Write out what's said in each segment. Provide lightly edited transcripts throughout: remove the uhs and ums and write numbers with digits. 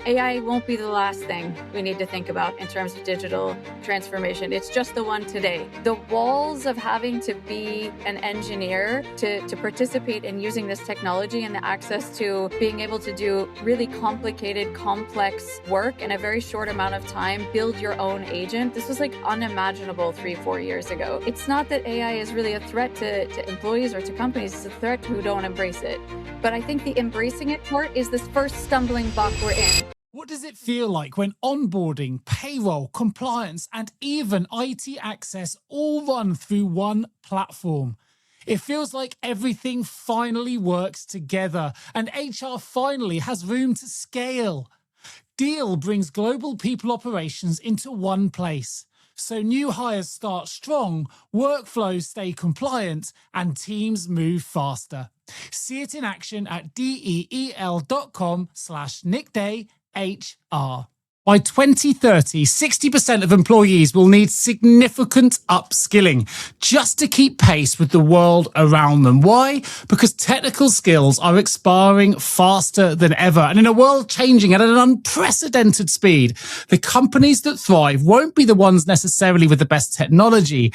AI won't be the last thing we need to think about in terms of digital transformation. It's just the one today. The walls of having to be an engineer to participate in using this technology and the access to being able to do really complicated, complex work in a very short amount of time, build your own agent. This was like unimaginable 3-4 years ago. It's not that AI is really a threat to employees or to companies. It's a threat to who don't embrace it. But I think the embracing it part is this first stumbling block we're in. What does it feel like when onboarding, payroll, compliance, and even IT access all run through one platform? It feels like everything finally works together and HR finally has room to scale. Deal brings global people operations into one place. So new hires start strong, workflows stay compliant, and teams move faster. See it in action at DEEL.com/NickDayHR. By 2030, 60% of employees will need significant upskilling just to keep pace with the world around them. Why? Because technical skills are expiring faster than ever. And in a world changing at an unprecedented speed, the companies that thrive won't be the ones necessarily with the best technology.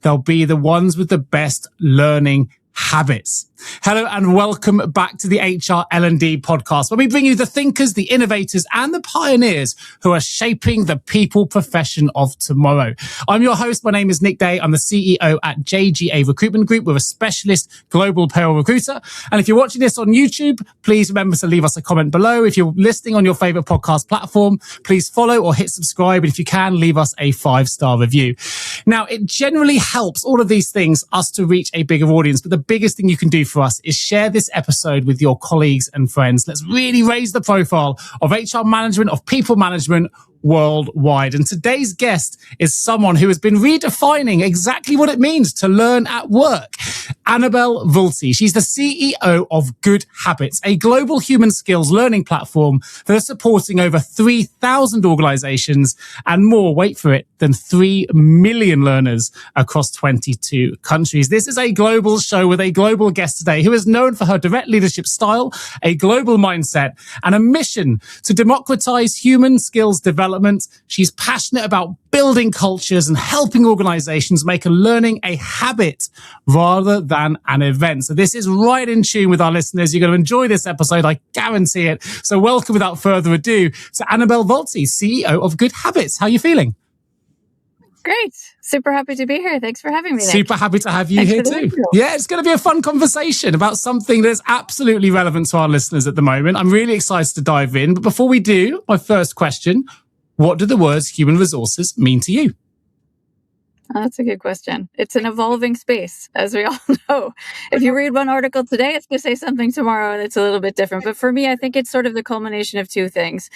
They'll be the ones with the best learning habits. Hello and welcome back to the HR L&D Podcast, where we bring you the thinkers, the innovators, and the pioneers who are shaping the people profession of tomorrow. I'm your host. My name is Nick Day. I'm the CEO at JGA Recruitment Group. We're a specialist global payroll recruiter. And if you're watching this on YouTube, please remember to leave us a comment below. If you're listening on your favorite podcast platform, please follow or hit subscribe. And if you can, leave us a 5-star review. Now, it generally helps all of these things us to reach a bigger audience. But the biggest thing you can do for us is share this episode with your colleagues and friends. Let's really raise the profile of HR management, of people management worldwide. And today's guest is someone who has been redefining exactly what it means to learn at work. Annabelle Vultee. She's the CEO of GoodHabitz, a global human skills learning platform that is supporting over 3,000 organizations and more, wait for it, than 3 million learners across 22 countries. This is a global show with a global guest today who is known for her direct leadership style, a global mindset, and a mission to democratize human skills development. She's passionate about building cultures and helping organizations make learning a habit rather than an event. So this is right in tune with our listeners. You're going to enjoy this episode. I guarantee it. So welcome without further ado to Annabelle Vultee, CEO of GoodHabitz. How are you feeling? Great. Super happy to be here. Thanks for having me, Nick. Super happy to have you here too. Yeah, it's going to be a fun conversation about something that's absolutely relevant to our listeners at the moment. I'm really excited to dive in. But before we do, my first question, what do the words human resources mean to you? Oh, that's a good question. It's an evolving space, as we all know. If you read one article today, it's going to say something tomorrow that's a little bit different. But for me, I think it's sort of the culmination of two things.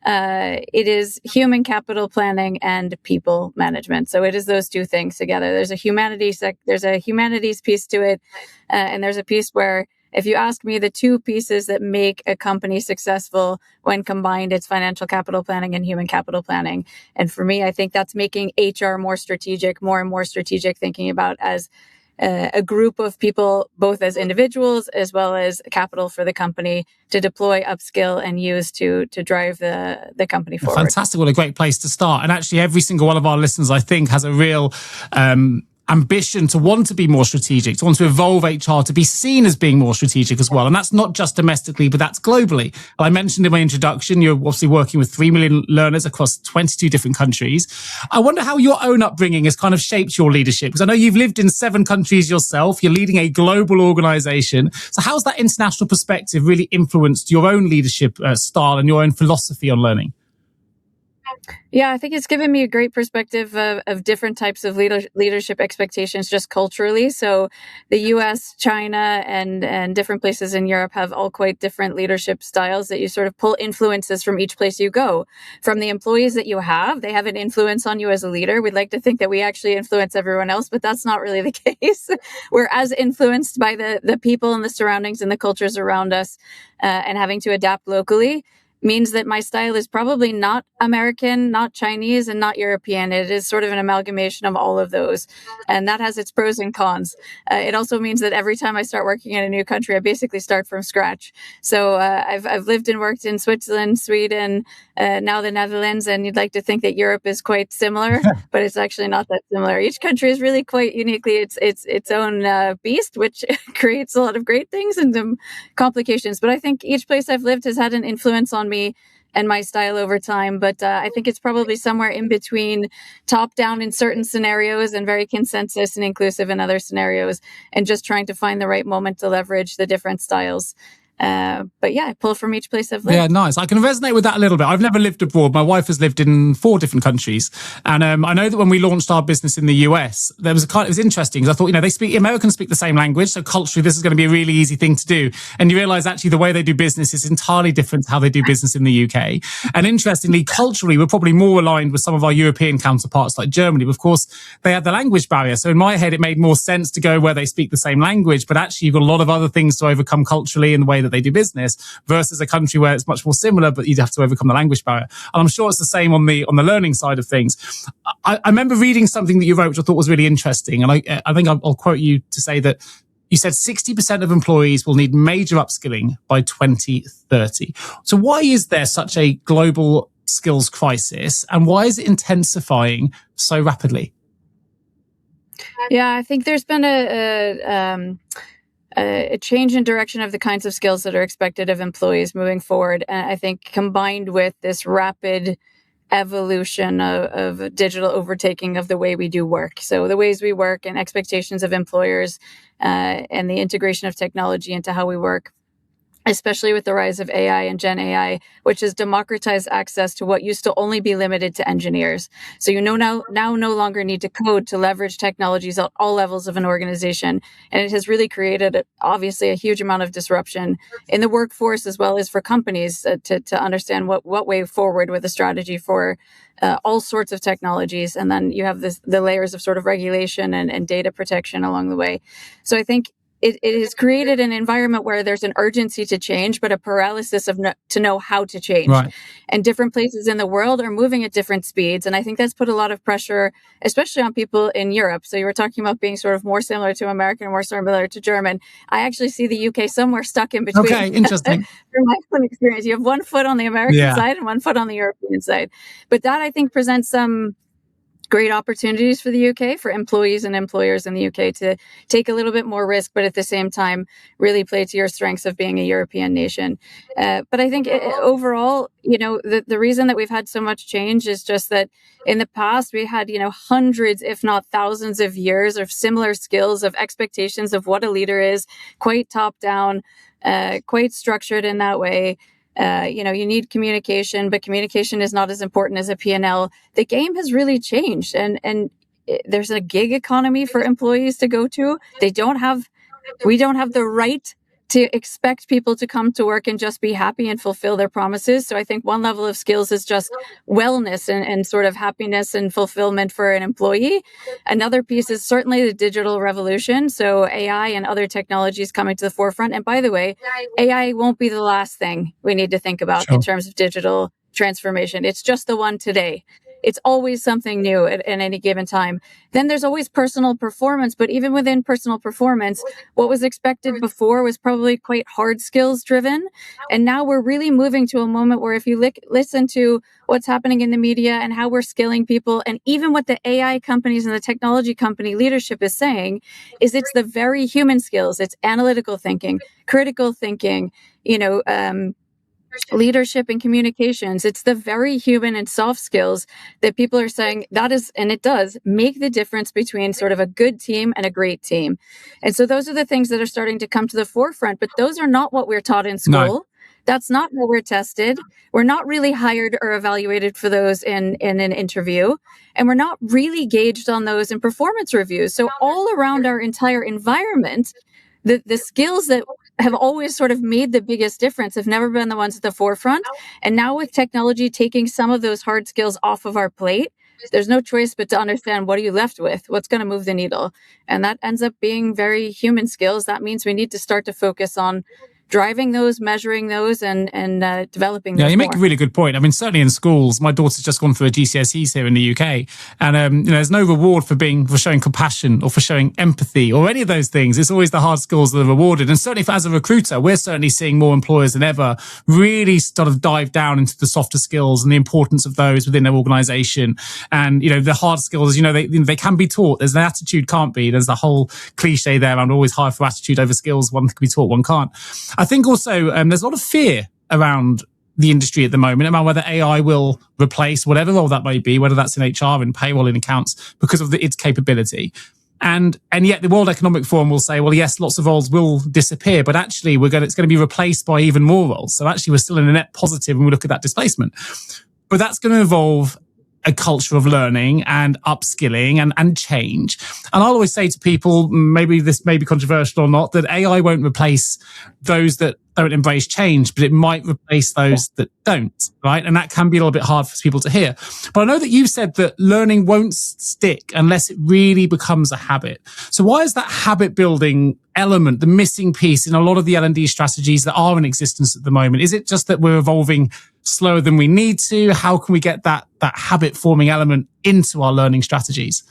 It is human capital planning and people management. So it is those two things together. There's a humanities piece to it, and there's a piece where, if you ask me, the two pieces that make a company successful when combined, it's financial capital planning and human capital planning. And for me, I think that's making HR more and more strategic, thinking about as a group of people, both as individuals as well as capital for the company to deploy, upskill, and use to drive the company forward. Fantastic. What a great place to start. And actually, every single one of our listeners, I think, has a real ambition to want to be more strategic, to want to evolve HR, to be seen as being more strategic as well. And that's not just domestically, but that's globally. And I mentioned in my introduction, you're obviously working with 3 million learners across 22 different countries. I wonder how your own upbringing has kind of shaped your leadership, because I know you've lived in 7 countries yourself. You're leading a global organization. So how's that international perspective really influenced your own leadership style and your own philosophy on learning? Yeah, I think it's given me a great perspective of different types of leadership expectations just culturally. So the US, China, and different places in Europe have all quite different leadership styles that you sort of pull influences from each place you go. From the employees that you have, they have an influence on you as a leader. We'd like to think that we actually influence everyone else, but that's not really the case. We're as influenced by the people and the surroundings and the cultures around us and having to adapt locally. means that my style is probably not American, not Chinese, and not European. It is sort of an amalgamation of all of those. And that has its pros and cons. It also means that every time I start working in a new country, I basically start from scratch. So I've lived and worked in Switzerland, Sweden, now the Netherlands, and you'd like to think that Europe is quite similar, but it's actually not that similar. Each country is really quite uniquely its own beast, which creates a lot of great things and some complications. But I think each place I've lived has had an influence on me and my style over time. But I think it's probably somewhere in between, top down in certain scenarios and very consensus and inclusive in other scenarios, and just trying to find the right moment to leverage the different styles. But yeah, I pull from each place I've lived. Yeah, nice. I can resonate with that a little bit. I've never lived abroad. My wife has lived in 4 different countries. And I know that when we launched our business in the US, it was interesting because I thought, Americans speak the same language. So culturally, this is going to be a really easy thing to do. And you realize actually the way they do business is entirely different to how they do business in the UK. And interestingly, culturally, we're probably more aligned with some of our European counterparts like Germany. But of course, they have the language barrier. So in my head, it made more sense to go where they speak the same language. But actually, you've got a lot of other things to overcome culturally in the way that they do business versus a country where it's much more similar, but you'd have to overcome the language barrier. And I'm sure it's the same on the learning side of things. I remember reading something that you wrote, which I thought was really interesting. And I think I'll quote you to say that you said 60% of employees will need major upskilling by 2030. So why is there such a global skills crisis, and why is it intensifying so rapidly? Yeah, I think there's been a change in direction of the kinds of skills that are expected of employees moving forward. And I think combined with this rapid evolution of digital overtaking of the way we do work. So the ways we work and expectations of employers and the integration of technology into how we work, especially with the rise of AI and Gen AI, which has democratized access to what used to only be limited to engineers. So now no longer need to code to leverage technologies at all levels of an organization. And it has really created, obviously, a huge amount of disruption in the workforce as well as for companies to understand what way forward with a strategy for all sorts of technologies. And then you have the layers of sort of regulation and data protection along the way. So I think it has created an environment where there's an urgency to change, but a paralysis to know how to change. Right. And different places in the world are moving at different speeds. And I think that's put a lot of pressure, especially on people in Europe. So you were talking about being sort of more similar to American, more similar to German. I actually see the UK somewhere stuck in between. Okay, interesting. From my own experience, you have one foot on the American side and one foot on the European side. But that, I think, presents some great opportunities for the UK, for employees and employers in the UK to take a little bit more risk, but at the same time, really play to your strengths of being a European nation. But I think overall, the reason that we've had so much change is just that in the past, we had, hundreds, if not thousands of years of similar skills, of expectations of what a leader is, quite top down, quite structured in that way. You need communication, but communication is not as important as a P&L. The game has really changed, and there's a gig economy for employees to go to. We don't have the right to expect people to come to work and just be happy and fulfill their promises. So I think one level of skills is just wellness and sort of happiness and fulfillment for an employee. Another piece is certainly the digital revolution. So AI and other technologies coming to the forefront. And by the way, AI won't be the last thing we need to think about in terms of digital transformation. It's just the one today. It's always something new at any given time. Then there's always personal performance, but even within personal performance, what was expected before was probably quite hard skills driven. And now we're really moving to a moment where if you listen to what's happening in the media and how we're skilling people, and even what the AI companies and the technology company leadership is saying, is it's the very human skills. It's analytical thinking, critical thinking, leadership and communications. It's the very human and soft skills that people are saying that is, and it does make the difference between sort of a good team and a great team. And so those are the things that are starting to come to the forefront, but those are not what we're taught in school. No. That's not what we're tested. We're not really hired or evaluated for those in an interview. And we're not really gauged on those in performance reviews. So all around our entire environment, the skills that have always sort of made the biggest difference have never been the ones at the forefront. And now with technology taking some of those hard skills off of our plate, there's no choice but to understand what are you left with? What's going to move the needle? And that ends up being very human skills. That means we need to start to focus on driving those, measuring those, and developing those. Yeah, you make more. a really good point. I mean, certainly in schools, my daughter's just gone through her GCSEs here in the UK, and there's no reward for showing compassion or for showing empathy or any of those things. It's always the hard skills that are rewarded. And certainly, as a recruiter, we're certainly seeing more employers than ever really sort of dive down into the softer skills and the importance of those within their organisation. And the hard skills, they can be taught. There's an attitude can't be. There's the whole cliche there. I'm always high for attitude over skills. One can be taught, one can't. I think also there's a lot of fear around the industry at the moment, about whether AI will replace whatever role that may be, whether that's in HR, in payroll, in accounts, because of its capability. And yet the World Economic Forum will say, well, yes, lots of roles will disappear, but actually it's going to be replaced by even more roles. So actually we're still in a net positive when we look at that displacement. But that's going to involve a culture of learning and upskilling and change. And I'll always say to people, maybe this may be controversial or not, that AI won't replace those that don't embrace change, but it might replace those that don't, right? And that can be a little bit hard for people to hear. But I know that you've said that learning won't stick unless it really becomes a habit. So why is that habit building element the missing piece in a lot of the L&D strategies that are in existence at the moment? Is it just that we're evolving slower than we need to? How can we get that habit forming element into our learning strategies?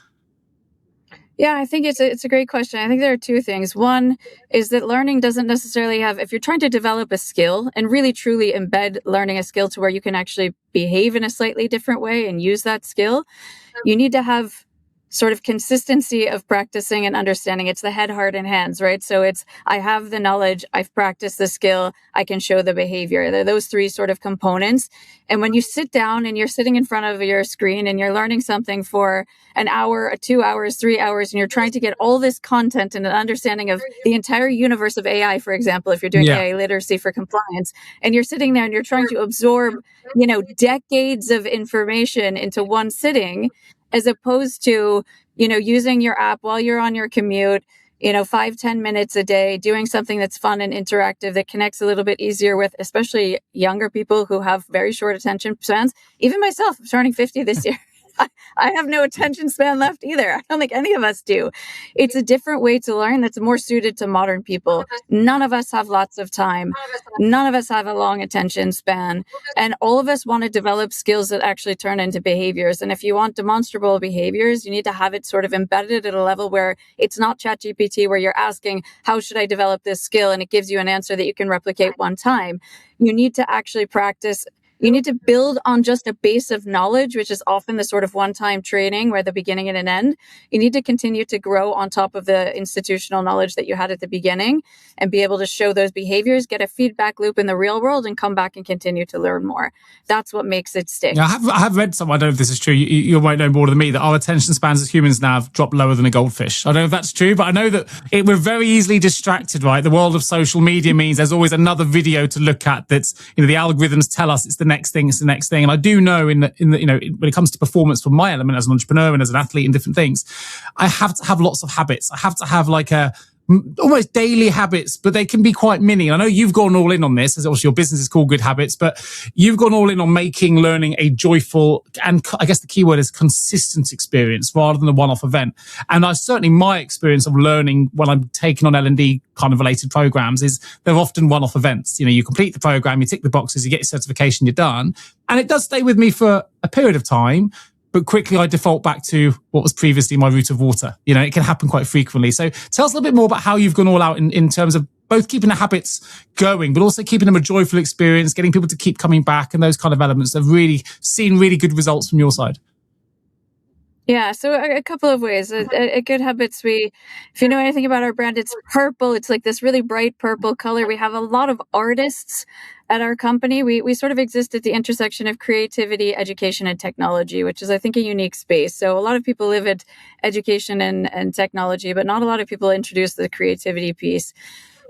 Yeah, I think it's a great question. I think there are two things. One is that learning doesn't necessarily have, if you're trying to develop a skill and really truly embed learning a skill to where you can actually behave in a slightly different way and use that skill, you need to have sort of consistency of practicing and understanding. It's the head, heart, and hands, right? So it's, I have the knowledge, I've practiced the skill, I can show the behavior. They're those three sort of components. And when you sit down and you're sitting in front of your screen and you're learning something for an hour, 2 hours, 3 hours, and you're trying to get all this content and an understanding of the entire universe of AI, for example, if you're doing AI literacy for compliance, and you're sitting there and you're trying to absorb, decades of information into one sitting, as opposed to, using your app while you're on your commute, 5-10 minutes a day, doing something that's fun and interactive that connects a little bit easier with, especially younger people who have very short attention spans. Even myself, I'm turning 50 this year. I have no attention span left either. I don't think any of us do. It's a different way to learn that's more suited to modern people. None of us have lots of time. None of us have a long attention span. And all of us want to develop skills that actually turn into behaviors. And if you want demonstrable behaviors, you need to have it sort of embedded at a level where it's not ChatGPT, where you're asking, how should I develop this skill? And it gives you an answer that you can replicate one time. You need to actually practice. You need to build on just a base of knowledge, which is often the sort of one-time training where the beginning and an end. You need to continue to grow on top of the institutional knowledge that you had at the beginning and be able to show those behaviors, get a feedback loop in the real world, and come back and continue to learn more. That's what makes it stick. Yeah, I have read something, I don't know if this is true, you might know more than me, that our attention spans as humans now have dropped lower than a goldfish. I don't know if that's true, but I know that we're very easily distracted, right? The world of social media means there's always another video to look at that's, the algorithms tell us it's the next thing. And I do know in the when it comes to performance for my element as an entrepreneur and as an athlete and different things, I have to have lots of habits. I have to have like almost daily habits, but they can be quite mini. I know you've gone all in on this, as obviously your business is called GoodHabitz, but you've gone all in on making learning a joyful, and I guess the key word is consistent experience rather than a one-off event. And my experience of learning when I'm taking on L&D kind of related programs is they're often one-off events. You complete the program, you tick the boxes, you get your certification, you're done. And it does stay with me for a period of time, but quickly I default back to what was previously my route of water. It can happen quite frequently. So tell us a little bit more about how you've gone all out in terms of both keeping the habits going, but also keeping them a joyful experience, getting people to keep coming back, and those kind of elements have really seen really good results from your side. Yeah, so a couple of ways. At GoodHabitz, if you know anything about our brand, it's purple. It's like this really bright purple color. We have a lot of artists at our company. We sort of exist at the intersection of creativity, education, and technology, which is, I think, a unique space. So a lot of people live at education and technology, but not a lot of people introduce the creativity piece.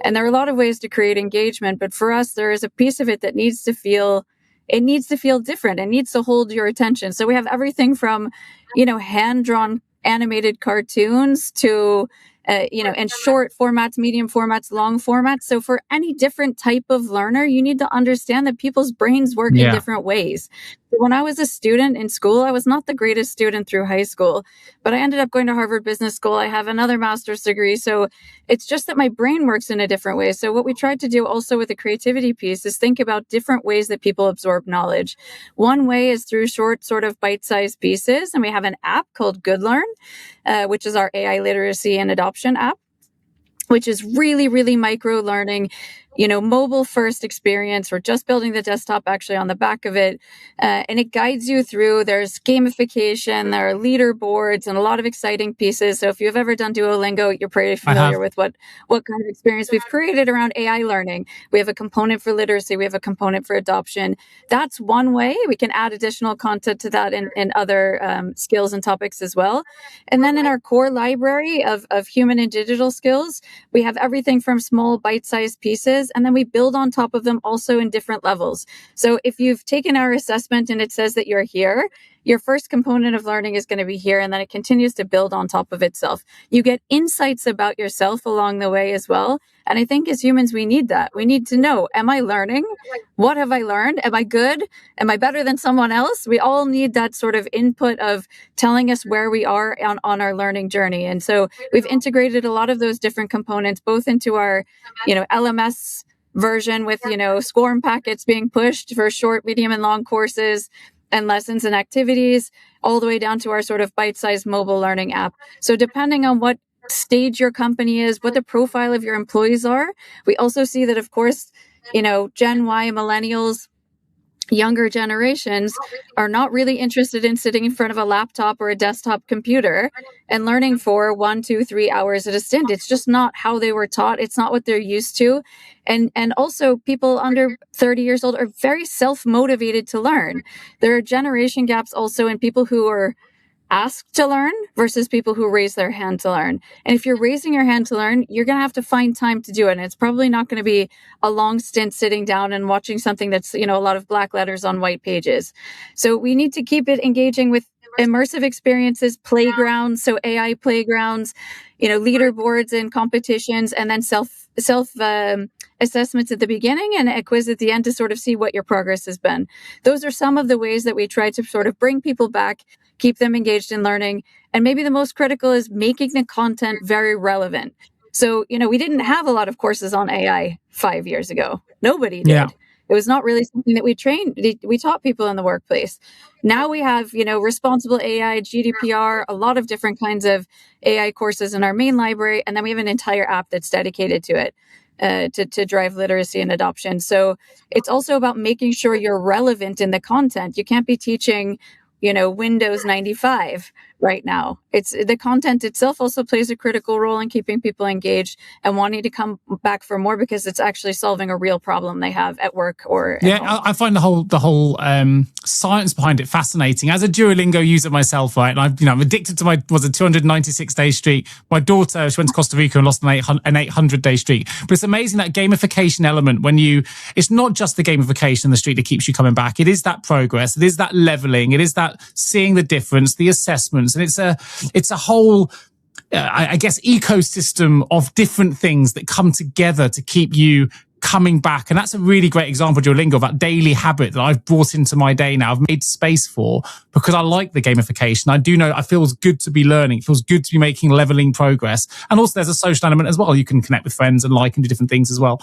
And there are a lot of ways to create engagement, but for us, there is a piece of it that needs to feel different. It needs to hold your attention. So we have everything from, hand-drawn animated cartoons to, and short formats, medium formats, long formats. So for any different type of learner, you need to understand that people's brains work in different ways. when I was a student in school, I was not the greatest student through high school, but I ended up going to Harvard Business School. I have another master's degree. So it's just that my brain works in a different way. So what we tried to do also with the creativity piece is think about different ways that people absorb knowledge. One way is through short, sort of bite-sized pieces. And we have an app called GoodLearn, which is our AI literacy and adoption app, which is really, really micro learning, mobile first experience. We're just building the desktop actually on the back of it. And it guides you through, there's gamification, there are leaderboards and a lot of exciting pieces. So if you've ever done Duolingo, you're pretty familiar with what kind of experience we've created around AI learning. We have a component for literacy. We have a component for adoption. That's one way. We can add additional content to that in other skills and topics as well. And then in our core library of human and digital skills, we have everything from small bite-sized pieces, and then we build on top of them also in different levels. So if you've taken our assessment and it says that you're here, your first component of learning is going to be here, and then it continues to build on top of itself. You get insights about yourself along the way as well. And I think as humans, we need that. We need to know, am I learning? What have I learned? Am I good? Am I better than someone else? We all need that sort of input of telling us where we are on our learning journey. And so we've integrated a lot of those different components, both into our, LMS version with, SCORM packets being pushed for short, medium, and long courses and lessons and activities, all the way down to our sort of bite-sized mobile learning app. So depending on what stage your company is, what the profile of your employees are, we also see that, of course, Gen Y, millennials, younger generations are not really interested in sitting in front of a laptop or a desktop computer and learning for 1, 2, 3 hours at a stint. It's just not how they were taught. It's not what they're used to. And also people under 30 years old are very self-motivated to learn. There are generation gaps also in people who are asked to learn versus people who raise their hand to learn. And if you're raising your hand to learn, you're going to have to find time to do it. And it's probably not going to be a long stint sitting down and watching something that's, a lot of black letters on white pages. So we need to keep it engaging with immersive experiences, playgrounds, so AI playgrounds, leaderboards and competitions, and then self assessments at the beginning and a quiz at the end to sort of see what your progress has been. Those are some of the ways that we try to sort of bring people back, keep them engaged in learning. And maybe the most critical is making the content very relevant. So, we didn't have a lot of courses on AI 5 years ago. Nobody did. Yeah. It was not really something that we taught people in the workplace. Now we have, responsible AI, GDPR, a lot of different kinds of AI courses in our main library. And then we have an entire app that's dedicated to it. To drive literacy and adoption. So it's also about making sure you're relevant in the content. You can't be teaching, Windows 95 right now. It's the content itself also plays a critical role in keeping people engaged and wanting to come back for more because it's actually solving a real problem they have at work or at home. I find the whole science behind it fascinating. As a Duolingo user myself, right, and I'm addicted to my 296-day streak. My daughter, she went to Costa Rica and lost an 800-day streak. But it's amazing that gamification element it's not just the gamification in the streak that keeps you coming back. It is that progress. It is that leveling. It is that seeing the difference, the assessments, and it's a whole, I guess, ecosystem of different things that come together to keep you coming back. And that's a really great example, Duolingo, of that daily habit that I've brought into my day now. I've made space for because I like the gamification. I do know it feels good to be learning. It feels good to be making leveling progress. And also there's a social element as well. You can connect with friends and and do different things as well.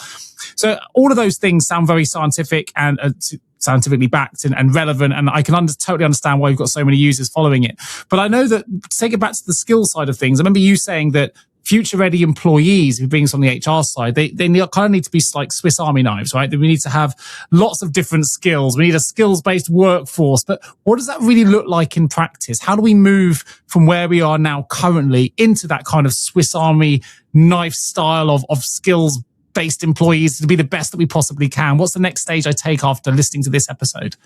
So all of those things sound very scientific and scientifically backed and relevant. And I can totally understand why you've got so many users following it. But I know that, to take it back to the skill side of things, I remember you saying that future-ready employees, who brings on the HR side, they kind of need to be like Swiss Army knives, right? We need to have lots of different skills. We need a skills-based workforce. But what does that really look like in practice? How do we move from where we are now currently into that kind of Swiss Army knife style of skills-based employees to be the best that we possibly can? What's the next stage I take after listening to this episode?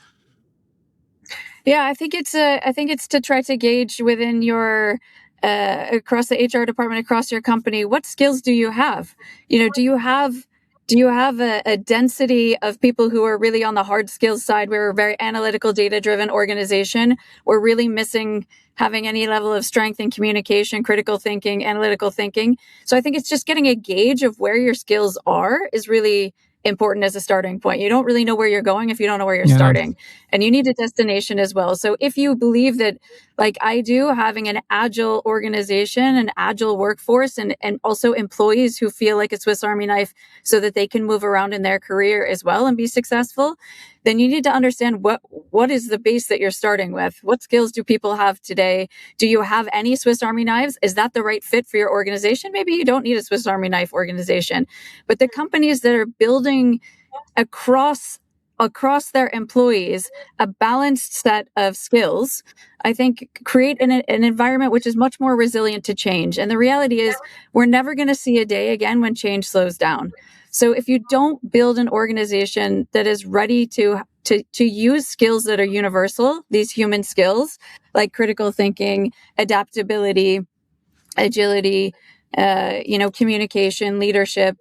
Yeah, I think it's to try to gauge within your across the HR department, across your company, what skills do you have? Do you have a density of people who are really on the hard skills side? We're a very analytical, data-driven organization. We're really missing having any level of strength in communication, critical thinking, analytical thinking. So I think it's just getting a gauge of where your skills are is really important as a starting point. You don't really know where you're going if you don't know where you're Yeah. starting. And you need a destination as well. So if you believe that, like I do, having an agile organization, an agile workforce, and also employees who feel like a Swiss Army knife so that they can move around in their career as well and be successful, then you need to understand what is the base that you're starting with. What skills do people have today? Do you have any Swiss Army knives? Is that the right fit for your organization? Maybe you don't need a Swiss Army knife organization. But the companies that are building across their employees a balanced set of skills, I think create an environment which is much more resilient to change. And the reality is we're never going to see a day again when change slows down. So if you don't build an organization that is ready to use skills that are universal, these human skills like critical thinking, adaptability, agility, communication, leadership,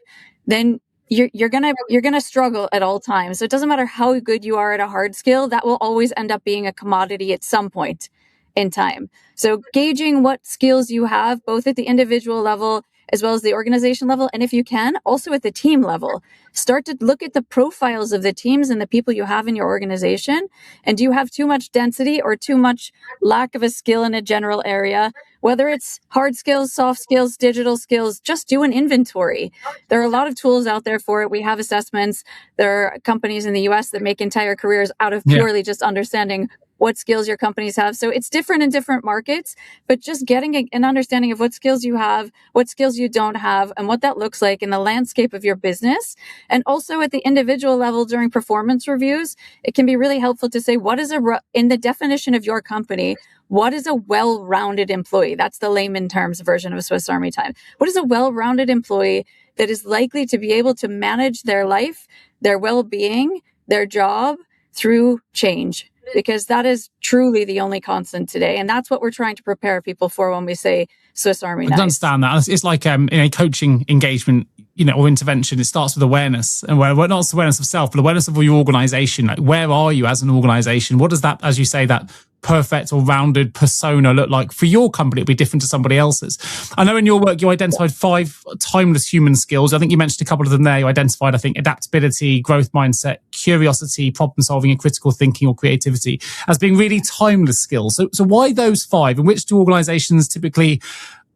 then you're gonna struggle at all times. So it doesn't matter how good you are at a hard skill, that will always end up being a commodity at some point in time. So gauging what skills you have, both at the individual level as well as the organization level, and if you can, also at the team level. Start to look at the profiles of the teams and the people you have in your organization. And do you have too much density or too much lack of a skill in a general area? Whether it's hard skills, soft skills, digital skills, just do an inventory. There are a lot of tools out there for it. We have assessments. There are companies in the US that make entire careers out of purely just understanding what skills your companies have. So it's different in different markets, but just getting an understanding of what skills you have, what skills you don't have, and what that looks like in the landscape of your business. And also at the individual level during performance reviews, it can be really helpful to say, what is in the definition of your company, what is a well-rounded employee? That's the layman terms version of a Swiss Army knife. What is a well-rounded employee that is likely to be able to manage their life, their well-being, their job through change? Because that is truly the only constant today. And that's what we're trying to prepare people for when we say Swiss Army knife. I understand that. It's like in a coaching engagement, or intervention, it starts with awareness. And not just awareness of self, but awareness of your organization. Like, where are you as an organization? What does that, as you say, that perfect or rounded persona look like for your company? It'll be different to somebody else's. I know in your work you identified 5 timeless human skills. I think you mentioned a couple of them there. You identified, I think, adaptability, growth mindset, curiosity, problem solving, and critical thinking or creativity as being really timeless skills. So why those 5? And which do organizations typically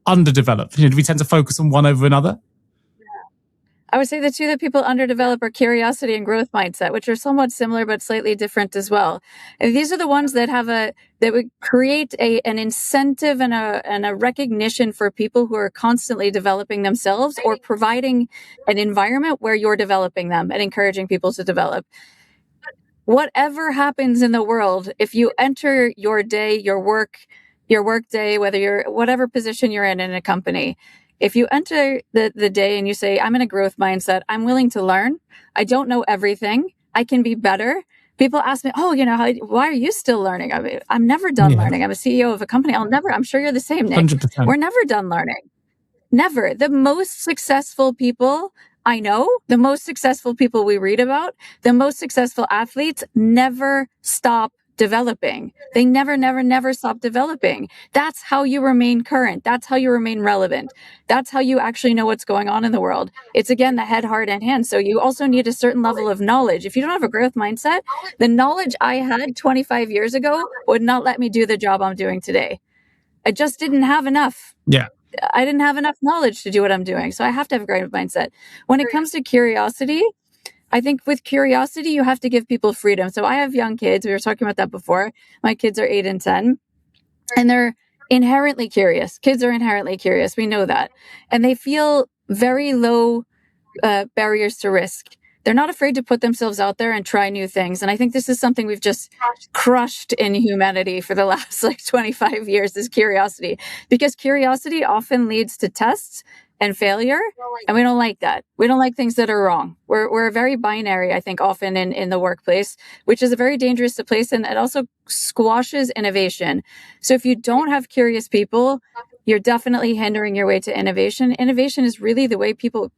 underdevelop? Do we tend to focus on one over another? I would say the 2 that people underdevelop are curiosity and growth mindset, which are somewhat similar but slightly different as well. And these are the ones that would create an incentive and a recognition for people who are constantly developing themselves or providing an environment where you're developing them and encouraging people to develop. Whatever happens in the world, if you enter your day, your work day, whatever position you're in a company, if you enter the day and you say, I'm in a growth mindset, I'm willing to learn, I don't know everything, I can be better. People ask me, why are you still learning? I'm never done learning. I'm a CEO of a company. I'm sure you're the same, Nick. 100%. We're never done learning. Never. The most successful people I know, the most successful people we read about, the most successful athletes never stop developing. They never stop developing. That's how you remain current. That's how you remain relevant. That's how you actually know what's going on in the world. It's again, the head, heart, and hands. So you also need a certain level of knowledge. If you don't have a growth mindset, the knowledge I had 25 years ago would not let me do the job I'm doing today. I just didn't have enough. Yeah. I didn't have enough knowledge to do what I'm doing. So I have to have a growth mindset. When it comes to curiosity, I think with curiosity, you have to give people freedom. So I have young kids. We were talking about that before. My kids are 8 and 10, and they're inherently curious. Kids are inherently curious. We know that. And they feel very low barriers to risk. They're not afraid to put themselves out there and try new things. And I think this is something we've just crushed in humanity for the last 25 years, is curiosity. Because curiosity often leads to tests and failure. And we don't like that. We don't like things that are wrong. We're very binary, I think, often in the workplace, which is a very dangerous place. And it also squashes innovation. So if you don't have curious people, you're definitely hindering your way to innovation. Innovation is really the way people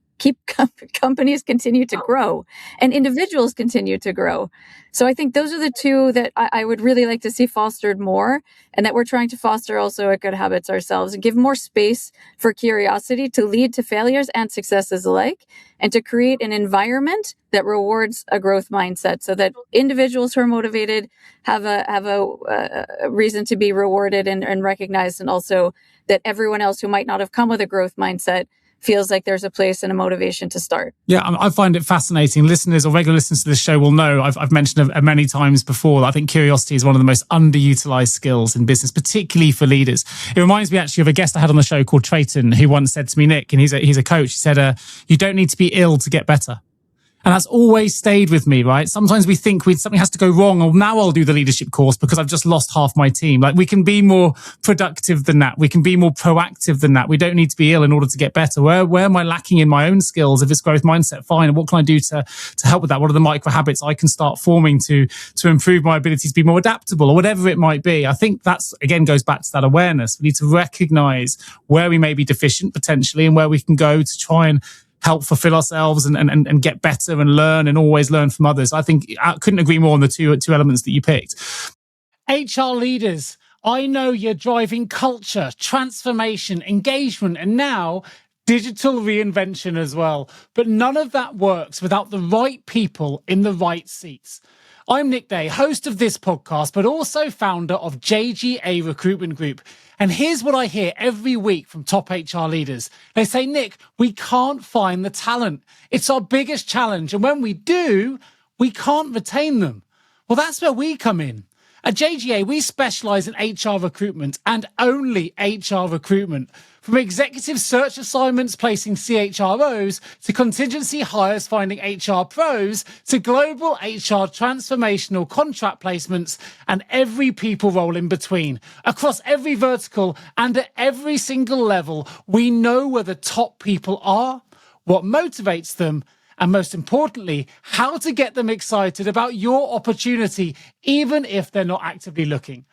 companies continue to grow and individuals continue to grow. So I think those are the two that I would really like to see fostered more, and that we're trying to foster also at Good Habits ourselves, and give more space for curiosity to lead to failures and successes alike, and to create an environment that rewards a growth mindset, so that individuals who are motivated have a reason to be rewarded and recognized, and also that everyone else who might not have come with a growth mindset feels like there's a place and a motivation to start. Yeah, I find it fascinating. Listeners or regular listeners to this show will know I've mentioned it many times before that I think curiosity is one of the most underutilized skills in business, particularly for leaders. It reminds me actually of a guest I had on the show called Trayton, who once said to me, Nick, and he's a coach, he said, you don't need to be ill to get better. And that's always stayed with me, right? Sometimes we think something has to go wrong, or now I'll do the leadership course because I've just lost half my team. Like, we can be more productive than that. We can be more proactive than that. We don't need to be ill in order to get better. Where am I lacking in my own skills? If it's growth mindset, fine. And what can I do to help with that? What are the micro habits I can start forming to improve my ability to be more adaptable, or whatever it might be? I think that's, again, goes back to that awareness. We need to recognize where we may be deficient potentially, and where we can go to try and help fulfill ourselves and get better and learn, and always learn from others. I think I couldn't agree more on the two elements that you picked. HR leaders, I know you're driving culture, transformation, engagement, and now digital reinvention as well. But none of that works without the right people in the right seats. I'm Nick Day, host of this podcast, but also founder of JGA Recruitment Group. And here's what I hear every week from top HR leaders. They say, Nick, we can't find the talent. It's our biggest challenge. And when we do, we can't retain them. Well, that's where we come in. At JGA, we specialize in HR recruitment, and only HR recruitment. From executive search assignments placing CHROs, to contingency hires finding HR pros, to global HR transformational contract placements, and every people role in between. Across every vertical and at every single level, we know where the top people are, what motivates them, and most importantly, how to get them excited about your opportunity, even if they're not actively looking.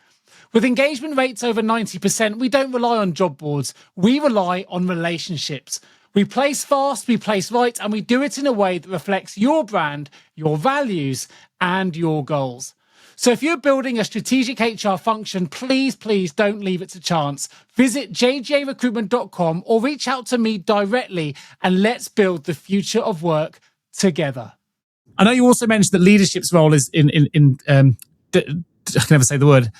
With engagement rates over 90%, we don't rely on job boards. We rely on relationships. We place fast, we place right, and we do it in a way that reflects your brand, your values, and your goals. So if you're building a strategic HR function, please don't leave it to chance. Visit jjrecruitment.com or reach out to me directly, and let's build the future of work together. I know you also mentioned that leadership's role is I can never say the word,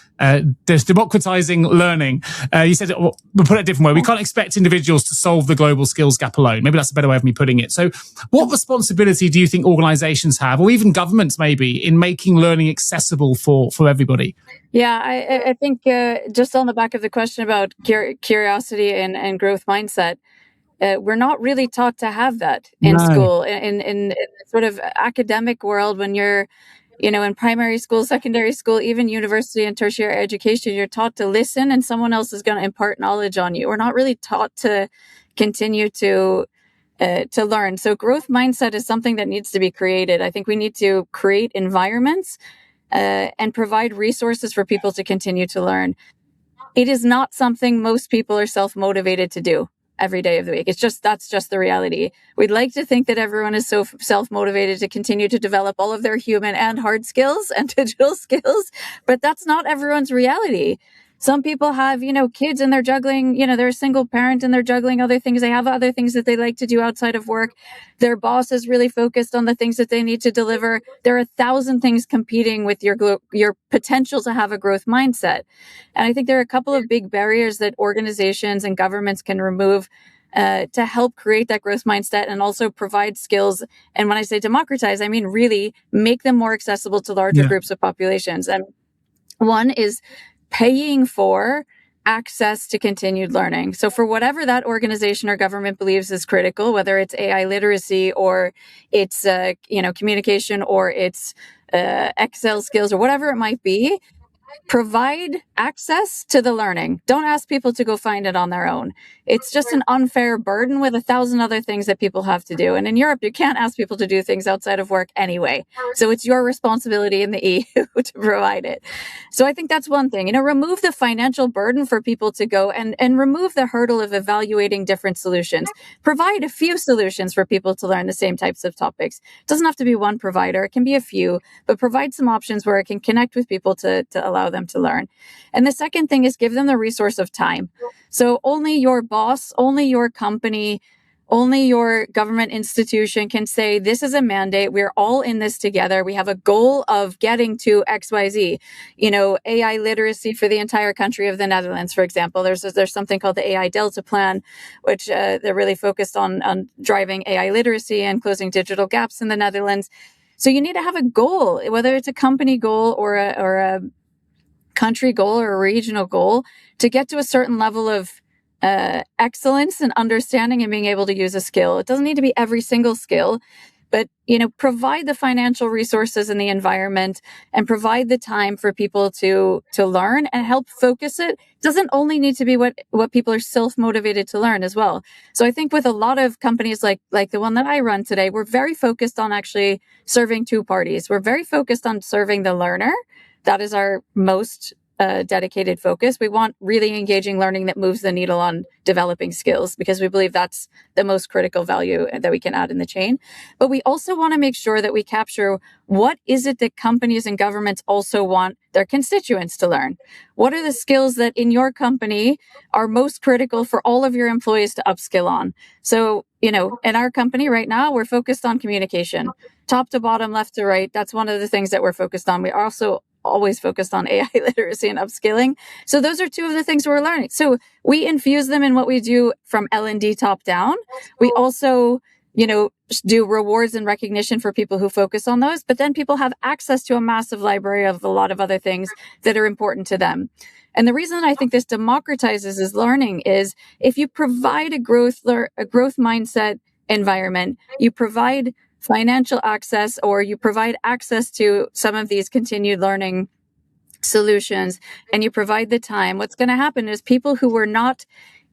democratizing learning. You said, we'll put it a different way. We can't expect individuals to solve the global skills gap alone. Maybe that's a better way of me putting it. So what responsibility do you think organizations have, or even governments maybe, in making learning accessible for everybody? Yeah, I think just on the back of the question about curiosity and growth mindset, we're not really taught to have that in school. In the sort of academic world, when you're in primary school, secondary school, even university and tertiary education, you're taught to listen, and someone else is going to impart knowledge on you. We're not really taught to continue to learn. So growth mindset is something that needs to be created. I think we need to create environments and provide resources for people to continue to learn. It is not something most people are self-motivated to do every day of the week. That's just the reality. We'd like to think that everyone is so self-motivated to continue to develop all of their human and hard skills and digital skills, but that's not everyone's reality. Some people have, kids and they're juggling, they're a single parent and they're juggling other things. They have other things that they like to do outside of work. Their boss is really focused on the things that they need to deliver. There are 1,000 things competing with your potential to have a growth mindset. And I think there are a couple of big barriers that organizations and governments can remove to help create that growth mindset, and also provide skills. And when I say democratize, I mean really make them more accessible to larger groups of populations. And one is paying for access to continued learning. So for whatever that organization or government believes is critical, whether it's AI literacy or it's communication or it's Excel skills or whatever it might be, provide access to the learning. Don't ask people to go find it on their own. It's just an unfair burden with 1,000 other things that people have to do. And in Europe, you can't ask people to do things outside of work anyway. So it's your responsibility in the EU to provide it. So I think that's one thing. Remove the financial burden for people to go and remove the hurdle of evaluating different solutions. Provide a few solutions for people to learn the same types of topics. It doesn't have to be one provider. It can be a few, but provide some options where it can connect with people to allow them to learn. And the second thing is give them the resource of time. So only your boss, only your company, only your government institution can say, this is a mandate. We're all in this together. We have a goal of getting to XYZ. AI literacy for the entire country of the Netherlands, for example. There's something called the AI Delta Plan, which they're really focused on driving AI literacy and closing digital gaps in the Netherlands. So you need to have a goal, whether it's a company goal or a country goal or a regional goal, to get to a certain level of excellence and understanding and being able to use a skill. It doesn't need to be every single skill, but provide the financial resources and the environment, and provide the time for people to learn and help focus it. It doesn't only need to be what people are self-motivated to learn as well. So I think with a lot of companies like the one that I run today, we're very focused on actually serving two parties. We're very focused on serving the learner. That is our most dedicated focus. We want really engaging learning that moves the needle on developing skills, because we believe that's the most critical value that we can add in the chain. But we also want to make sure that we capture what is it that companies and governments also want their constituents to learn. What are the skills that in your company are most critical for all of your employees to upskill on? So, in our company right now, we're focused on communication, top to bottom, left to right. That's one of the things that we're focused on. We are also always focused on AI literacy and upskilling. So those are two of the things we're learning. So we infuse them in what we do from L&D top down. We also, do rewards and recognition for people who focus on those, but then people have access to a massive library of a lot of other things that are important to them. And the reason I think this democratizes is learning is if you provide a growth mindset environment, you provide financial access, or you provide access to some of these continued learning solutions, and you provide the time, what's going to happen is people who were not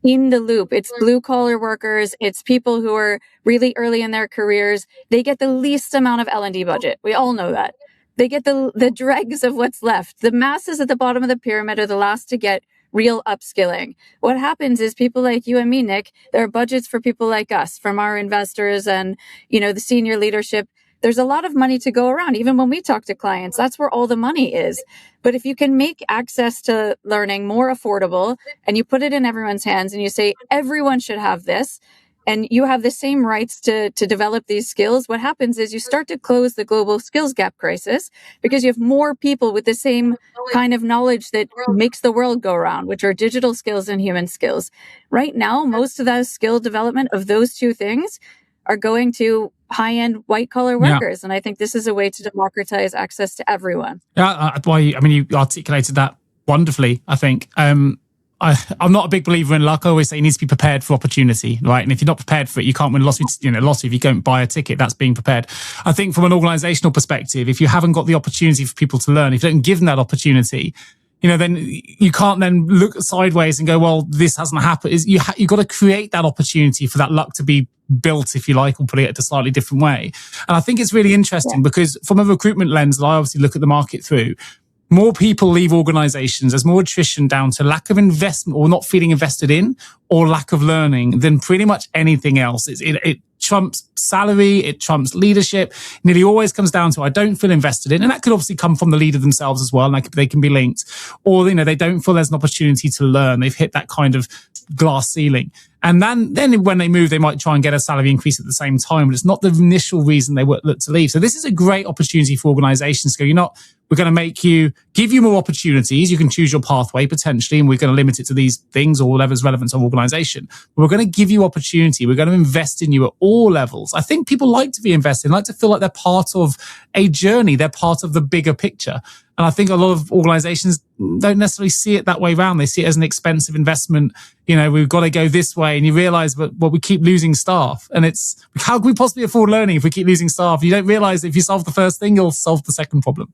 in the loop, it's blue collar workers, it's people who are really early in their careers, they get the least amount of L&D budget. We all know that. They get the dregs of what's left. The masses at the bottom of the pyramid are the last to get real upskilling. What happens is people like you and me, Nick, there are budgets for people like us, from our investors and, the senior leadership. There's a lot of money to go around. Even when we talk to clients, that's where all the money is. But if you can make access to learning more affordable, and you put it in everyone's hands, and you say, everyone should have this, and you have the same rights to develop these skills, what happens is you start to close the global skills gap crisis, because you have more people with the same kind of knowledge that makes the world go around, which are digital skills and human skills. Right now, most of that skill development of those two things are going to high-end white-collar workers. Yeah. And I think this is a way to democratize access to everyone. Yeah, you articulated that wonderfully, I think. I'm not a big believer in luck. I always say you need to be prepared for opportunity, right? And if you're not prepared for it, you can't win a lottery. Lottery if you don't buy a ticket, that's being prepared. I think from an organizational perspective, if you haven't got the opportunity for people to learn, if you don't give them that opportunity, then you can't then look sideways and go, well, this hasn't happened. You've got to create that opportunity for that luck to be built, if you like, or put it a slightly different way. And I think it's really interesting because from a recruitment lens that I obviously look at the market through, more people leave organizations. There's more attrition down to lack of investment or not feeling invested in, or lack of learning, than pretty much anything else. It trumps salary, it trumps leadership. It nearly always comes down to, I don't feel invested in. And that could obviously come from the leader themselves as well. And they can be linked. Or, they don't feel there's an opportunity to learn. They've hit that kind of glass ceiling. And then when they move, they might try and get a salary increase at the same time, but it's not the initial reason they look to leave. So this is a great opportunity for organizations to go, we're going to give you more opportunities. You can choose your pathway potentially, and we're going to limit it to these things or whatever's relevant to our organization. But we're going to give you opportunity. We're going to invest in you at all levels. I think people like to be invested, like to feel like they're part of a journey. They're part of the bigger picture. And I think a lot of organizations don't necessarily see it that way around. They see it as an expensive investment. We've got to go this way. And you realize, but we keep losing staff. And it's, how can we possibly afford learning if we keep losing staff? You don't realize if you solve the first thing, you'll solve the second problem.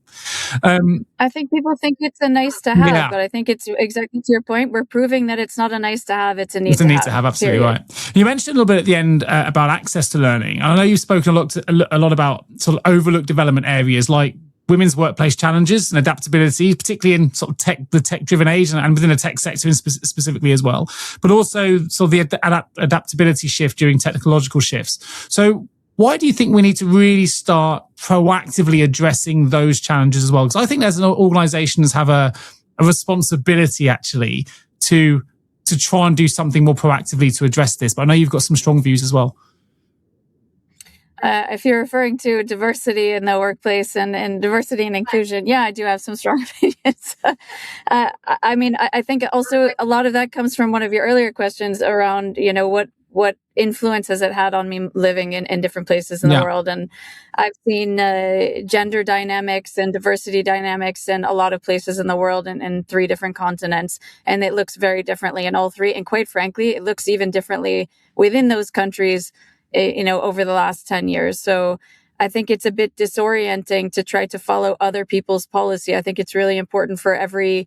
I think people think it's a nice to have, but I think it's exactly to your point. We're proving that it's not a nice to have, it's a need to have. It's a need to have, absolutely period. Right. You mentioned a little bit at the end about access to learning. I know you've spoken a lot about sort of overlooked development areas like women's workplace challenges and adaptability, particularly in sort of the tech-driven age and within the tech sector specifically as well, but also sort of the adaptability shift during technological shifts. So why do you think we need to really start proactively addressing those challenges as well? Because I think as organizations have a responsibility actually to try and do something more proactively to address this. But I know you've got some strong views as well. If you're referring to diversity in the workplace and diversity and inclusion, yeah, I do have some strong opinions. I think also a lot of that comes from one of your earlier questions around, what influence has it had on me living in different places in the world? And I've seen gender dynamics and diversity dynamics in a lot of places in the world and in 3 different continents. And it looks very differently in all 3. And quite frankly, it looks even differently within those countries over the last 10 years. So I think it's a bit disorienting to try to follow other people's policy. I think it's really important for every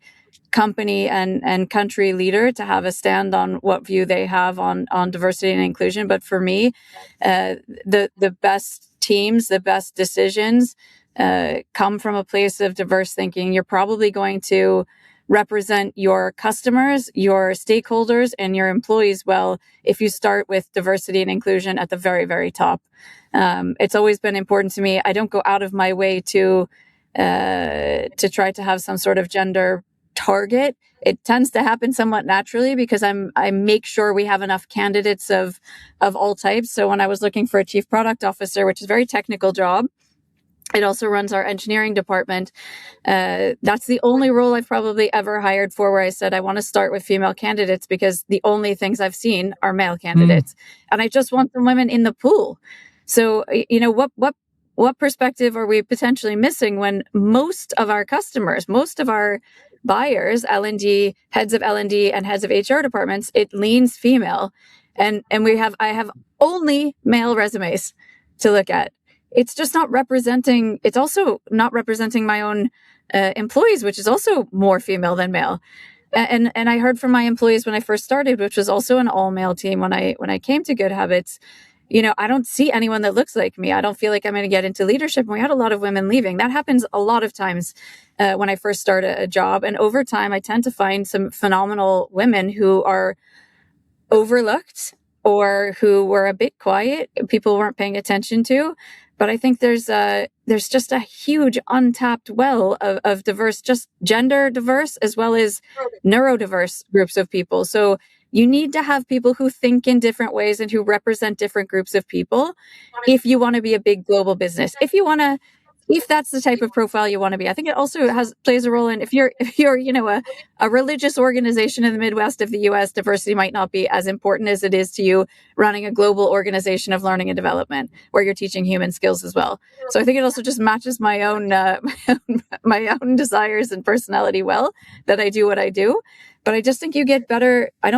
company and country leader to have a stand on what view they have on diversity and inclusion. But for me, the best teams, the best decisions come from a place of diverse thinking. You're probably going to represent your customers, your stakeholders, and your employees well if you start with diversity and inclusion at the very, very top. It's always been important to me. I don't go out of my way to try to have some sort of gender target. It tends to happen somewhat naturally because I make sure we have enough candidates of all types. So when I was looking for a chief product officer, which is a very technical job, it also runs our engineering department. That's the only role I've probably ever hired for where I said, I want to start with female candidates because the only things I've seen are male candidates. And I just want some women in the pool. So, what perspective are we potentially missing when most of our customers, most of our buyers, L&D, heads of L&D and heads of HR departments, it leans female. And I have only male resumes to look at. It's just not representing, it's also not representing my own employees, which is also more female than male. And I heard from my employees when I first started, which was also an all male team when I came to GoodHabitz, I don't see anyone that looks like me. I don't feel like I'm going to get into leadership. And we had a lot of women leaving. That happens a lot of times when I first start a job. And over time, I tend to find some phenomenal women who are overlooked or who were a bit quiet, people weren't paying attention to. But I think there's just a huge untapped well of diverse, just gender diverse as well as neurodiverse groups of people. So you need to have people who think in different ways and who represent different groups of people if you want to be a big global business. If that's the type of profile you want to be. I think it also plays a role in if you're a religious organization in the Midwest of the US, diversity might not be as important as it is to you running a global organization of learning and development where you're teaching human skills as well. So I think it also just matches my own desires and personality well that I do what I do. But I just think you get better. I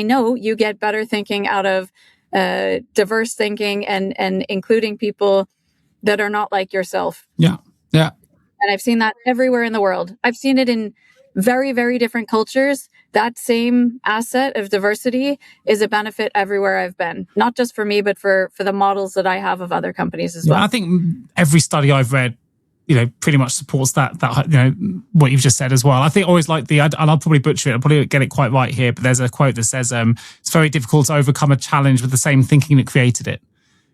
know you get better thinking out of diverse thinking and including people that are not like yourself. Yeah. And I've seen that everywhere in the world. I've seen it in very, very different cultures. That same asset of diversity is a benefit everywhere I've been, not just for me, but for the models that I have of other companies as well. I think every study I've read, pretty much supports that what you've just said as well. I think I always like and I'll probably butcher it, I'll probably get it quite right here, but there's a quote that says, it's very difficult to overcome a challenge with the same thinking that created it.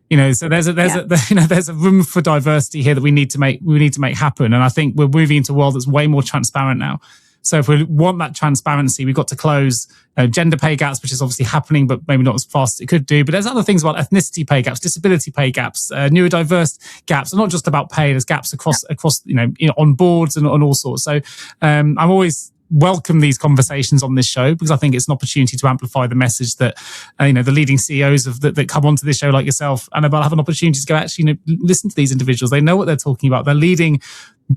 So there's a room for diversity here that we need to make happen. And I think we're moving into a world that's way more transparent now. So if we want that transparency, we've got to close gender pay gaps, which is obviously happening, but maybe not as fast as it could do. But there's other things about ethnicity pay gaps, disability pay gaps, neurodiverse gaps. They're not just about pay. There's gaps across on boards and on all sorts. So I'm always welcome these conversations on this show because I think it's an opportunity to amplify the message that the leading CEOs that come onto this show like yourself, Annabelle, have an opportunity to go actually listen to these individuals. They know what they're talking about. They're leading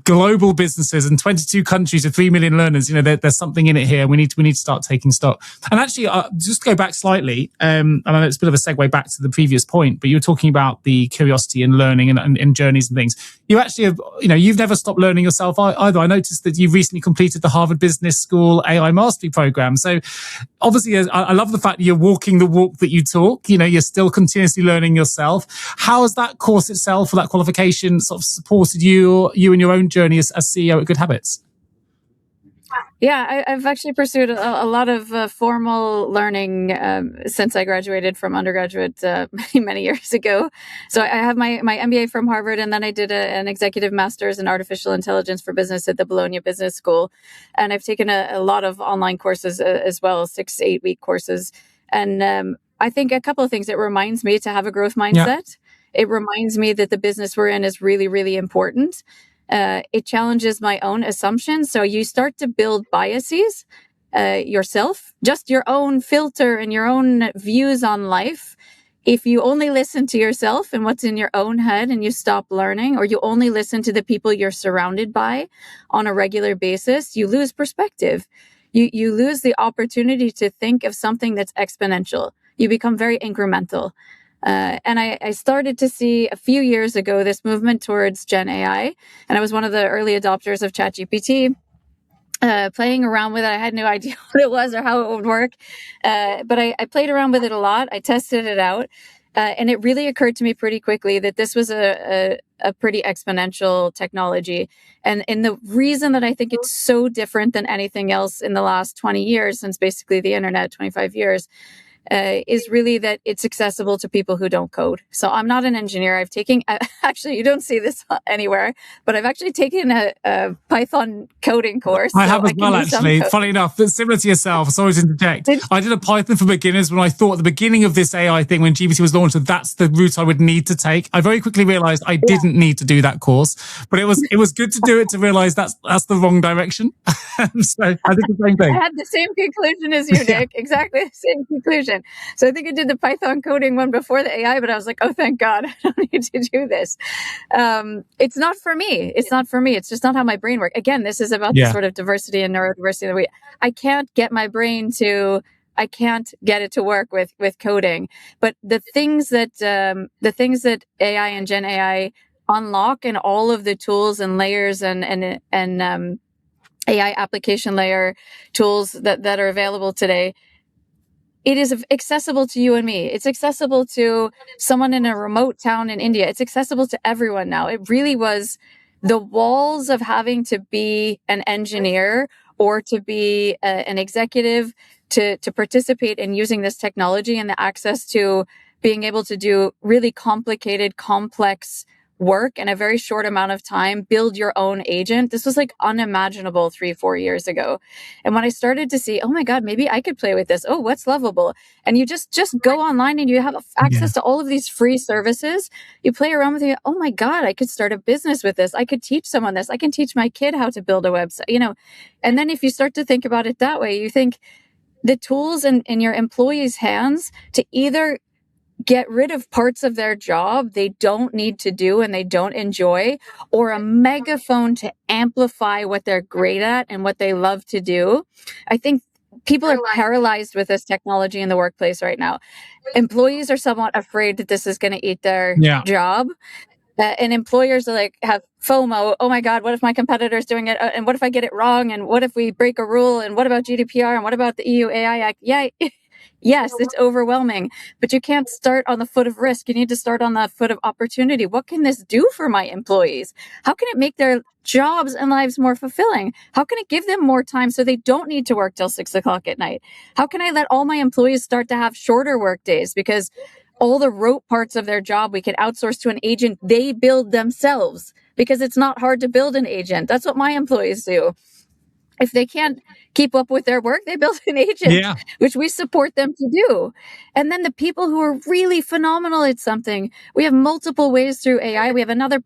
global businesses in 22 countries with 3 million learners. There's something in it here. We need to start taking stock. And actually, just go back slightly. And I know it's a bit of a segue back to the previous point, but you were talking about the curiosity and learning and journeys and things. You actually have, you've never stopped learning yourself either. I noticed that you've recently completed the Harvard Business School AI Mastery Program. So obviously, I love the fact that you're walking the walk that you talk. You're still continuously learning yourself. How has that course itself or that qualification sort of supported you in your own journey as CEO at GoodHabitz? Yeah, I've actually pursued a lot of formal learning since I graduated from undergraduate many years ago. So I have my MBA from Harvard, and then I did an executive master's in artificial intelligence for business at the Bologna Business School. And I've taken a lot of online courses as well, 6 to 8 week courses. And I think a couple of things. It reminds me to have a growth mindset. Yeah. It reminds me that the business we're in is really, really important. It challenges my own assumptions. So you start to build biases yourself, just your own filter and your own views on life. If you only listen to yourself and what's in your own head and you stop learning, or you only listen to the people you're surrounded by on a regular basis, you lose perspective. You lose the opportunity to think of something that's exponential. You become very incremental. And I started to see a few years ago this movement towards Gen AI, and I was one of the early adopters of ChatGPT, playing around with it. I had no idea what it was or how it would work, but I played around with it a lot. I tested it out, and it really occurred to me pretty quickly that this was a pretty exponential technology. And the reason that I think it's so different than anything else in the last 20 years, since basically the internet, 25 years, is really that it's accessible to people who don't code. So I'm not an engineer. I've taken, actually, you don't see this anywhere, but I've actually taken a Python coding course. I have as well, actually. Funny enough, it's similar to yourself. Sorry to interject. I did a Python for beginners when I thought at the beginning of this AI thing, when GPT was launched, that that's the route I would need to take. I very quickly realized I didn't need to do that course, but it was good to do it to realize that's the wrong direction. So I did the same thing. I had the same conclusion as you, Nick. Exactly the same conclusion. So I think I did the Python coding one before the AI, but I was like, oh, thank God, I don't need to do this. It's not for me. It's not for me. It's just not how my brain works. Again, this is about the sort of diversity and neurodiversity. I can't get my brain I can't get it to work with coding. But the things that AI and Gen AI unlock, and all of the tools and layers and AI application layer tools that are available today, it is accessible to you and me. It's accessible to someone in a remote town in India. It's accessible to everyone now. It really was the walls of having to be an engineer or to be an executive to participate in using this technology, and the access to being able to do really complicated, complex work in a very short amount of time, build your own agent. This was like unimaginable 3-4 years ago. And when I started to see, oh my God, maybe I could play with this. Oh, what's lovable? And you just go online and you have access to all of these free services. You play around with it. Oh my God, I could start a business with this. I could teach someone this. I can teach my kid how to build a website, And then if you start to think about it that way, you think the tools in your employees' hands to either get rid of parts of their job they don't need to do and they don't enjoy, or a megaphone to amplify what they're great at and what they love to do. I think people are paralyzed with this technology in the workplace right now. Employees are somewhat afraid that this is going to eat their job. And employers are have FOMO. Oh my God, what if my competitor's doing it? And what if I get it wrong? And what if we break a rule? And what about GDPR? And what about the EU AI Act? Yeah. Yes, it's overwhelming, but you can't start on the foot of risk. You need to start on the foot of opportunity. What can this do for my employees? How can it make their jobs and lives more fulfilling? How can it give them more time so they don't need to work till 6 o'clock at night? How can I let all my employees start to have shorter work days, because all the rote parts of their job we can outsource to an agent they build themselves, because it's not hard to build an agent. That's what my employees do. If they can't keep up with their work, they build an agent, which we support them to do. And then the people who are really phenomenal at something, we have multiple ways through AI. We have another